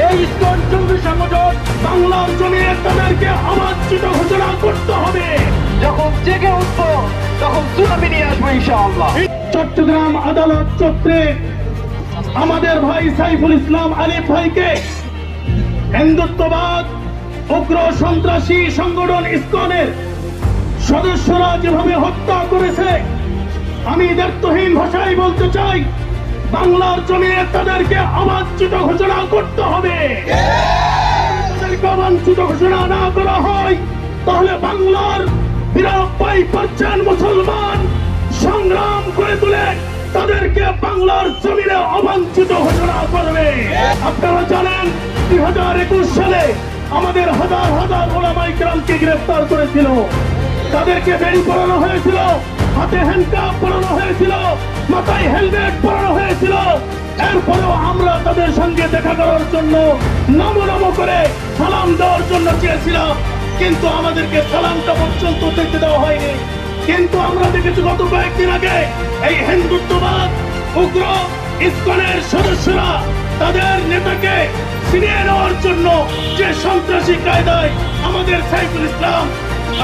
এই ইসকন জঙ্গি সংগঠন বাংলার জমিনে তাদেরকে অবাঞ্ছিত ঘোষণা করতে হবে। যখন জেগে উঠবো তখন সুনামি নিয়ে আসবো ইনশাআল্লাহ। চট্টগ্রাম আদালত চত্বরে আমাদের ভাই সাইফুল ইসলাম আলিফ ভাইকে হিন্দুত্ববাদ উগ্র সন্ত্রাসী সংগঠন ইসকনের সদস্যরা যেভাবে হত্যা করেছে, আমি দ্ব্যর্থহীন ভাষায় বলতে চাই, বাংলার জমিনে তাদেরকে অবাঞ্ছিত ঘোষণা করতে হবে। তাদেরকে অবাঞ্ছিত ঘোষণা না করা হয় তাহলে বাংলার 92% মুসলমান সংগ্রাম করে তুলে তাদেরকে বাংলার জমিনে অবাঞ্ছিত ঘোষণা করবে। আপনারা জানেন 2021 সালে আমাদের হাজার হাজার ওলামায়ে কেরামকে গ্রেফতার করেছিল, তাদেরকে বেড়ি পরানো হয়েছিল, হাতে হ্যান্ডকাপ পরানো হয়েছিল, মাথায় হেলমেট পরানো হয়েছিল। এরপরেও আমরা তাদের সঙ্গে দেখা করার জন্য নমো নমো করে সালাম দেওয়ার জন্য চেয়েছিলাম, কিন্তু আমাদেরকে সালামটা পর্যন্ত দিতে দেওয়া হয়নি। কিন্তু আমরা দেখেছি গত কয়েকদিন আগে এই হিন্দুত্ববাদ উগ্র ইসকনের সদস্যরা তাদের নেতাকে ছিনিয়ে নেওয়ার জন্য যে সন্ত্রাসী কায়দায় আমাদের সাইফুল ইসলাম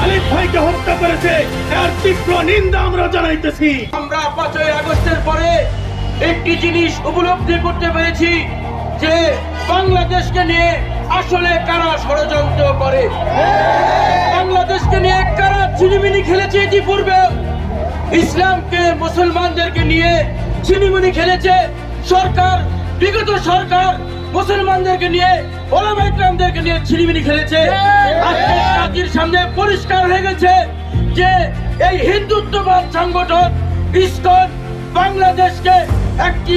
আলিফ ভাইকে হত্যা করেছে, এর তীব্র নিন্দা আমরা জানাইতেছি। আমরা 5ই আগস্টের পরে একটি জিনিস উপলব্ধি করতে পেরেছি যে বাংলাদেশকে নিয়ে আসলে কারা ষড়যন্ত্র করে, বাংলাদেশকে নিয়ে কারা ছিনিমিনি খেলেছে। ইতিপূর্বে ইসলামকে মুসলমানদেরকে নিয়ে ছিনিমিনি খেলেছে সরকার, বিগত সরকার মুসলমানদেরকে নিয়ে ওলামায়ে কেরামদেরকে নিয়ে ছিনিমিনি খেলেছে। আজকে জাতির সামনে পরিষ্কার হয়ে গেছে যে এই হিন্দুত্ববাদ সংগঠন ইসকন বাংলাদেশকে একটি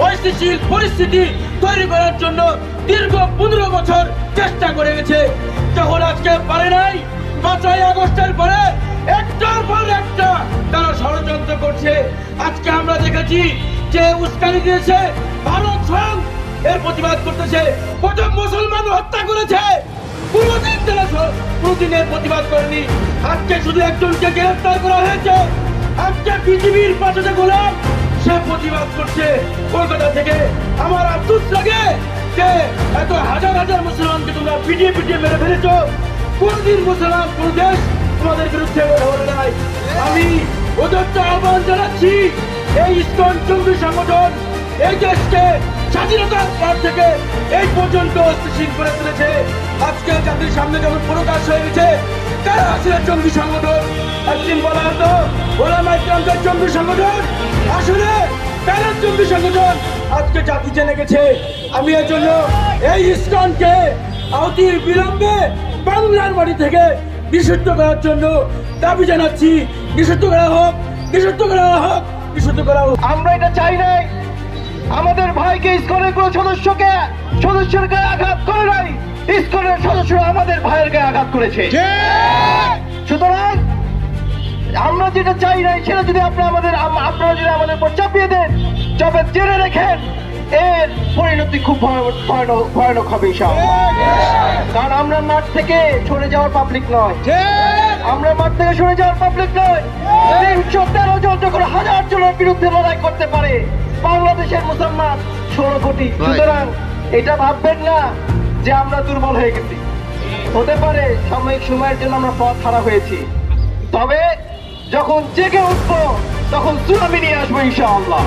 অস্থিতিশীল পরিস্থিতি তৈরি করার জন্য দীর্ঘ 15 বছর চেষ্টা করে গেছে। যখন আজকে পারে নাই, 5ই আগস্টের পরে একটার পর একটা তারা ষড়যন্ত্র করছে। আজকে আমরা দেখেছি যে উস্কানি দিয়েছে ভারত স্বয়ং এর প্রতিবাদ করতেছে। প্রথম মুসলমান হত্যা করেছে, কোনদিন তারা কোনদিনের প্রতিবাদ করেনি। আজকে শুধু একজনকে গ্রেফতার করা হয়েছে, আজকে পৃথিবীর পাশে গোলাম সে প্রতিবাদ করছে কলকাতা থেকে। আমার আফসোস লাগে যে এত হাজার হাজার মুসলমানকে তোমরা পিটিয়ে পিটিয়ে মেরে ফেলেছ, কোনদিন মুসলমান কোন দেশ তোমাদের বিরুদ্ধে বলে নাই। আমি ওদেরকে আহ্বান জানাচ্ছি, এই ইসকন জঙ্গি সংগঠন এই দেশকে স্বাধীনতার পর থেকে এই পর্যন্ত অস্থিতিশীল করে তুলেছে। আজকে জাতির সামনে যখন প্রকাশ হয়ে গেছে কারা আসলে জঙ্গি সংগঠন, একদিন বলা হতো ওলামায়ে কেরামদের জঙ্গি সংগঠন, আসলে কারা জঙ্গি সংগঠন আজকে জাতি জেনে গেছে। আমি এর জন্য এই ইসকনকে অতি বিলম্বে বাংলার বাড়ি থেকে নিষিদ্ধ করার জন্য দাবি জানাচ্ছি। নিষিদ্ধ করা হোক, নিষিদ্ধ করা হোক, নিষিদ্ধ করা হোক। আমরা এটা চাই নাই, আমাদের ভাইকে ইসকনের কোন সদস্যের গায়ে আঘাত করে নাই, ইসকনের সদস্যরা আমাদের ভাইয়ের গায়ে আঘাত করেছে। সুতরাং আমরা যেটা চাই নাই সেটা যদি আপনারা যদি আমাদের উপর চাপিয়ে দেন, তবে জেনে রেখেন এর পরিণতি খুব ভয়ানক হবে ইনশাআল্লাহ। কারণ আমরা মাঠ থেকে সরে যাওয়ার পাবলিক নয়, আমরা মাঠ থেকে সরে যাওয়ার পাবলিক নয়। 313 জন যখন হাজার জনের বিরুদ্ধে লড়াই করতে পারে বাংলাদেশের মুসলমান 16 কোটি। সুতরাং এটা ভাববেন না যে আমরা দুর্বল হয়ে গেছি। হতে পারে সাময়িক সময়ের জন্য আমরা পথ হারা হয়েছি, তবে যখন জেগে উঠবো তখন সুনামি নিয়ে আসবো ইনশাআল্লাহ।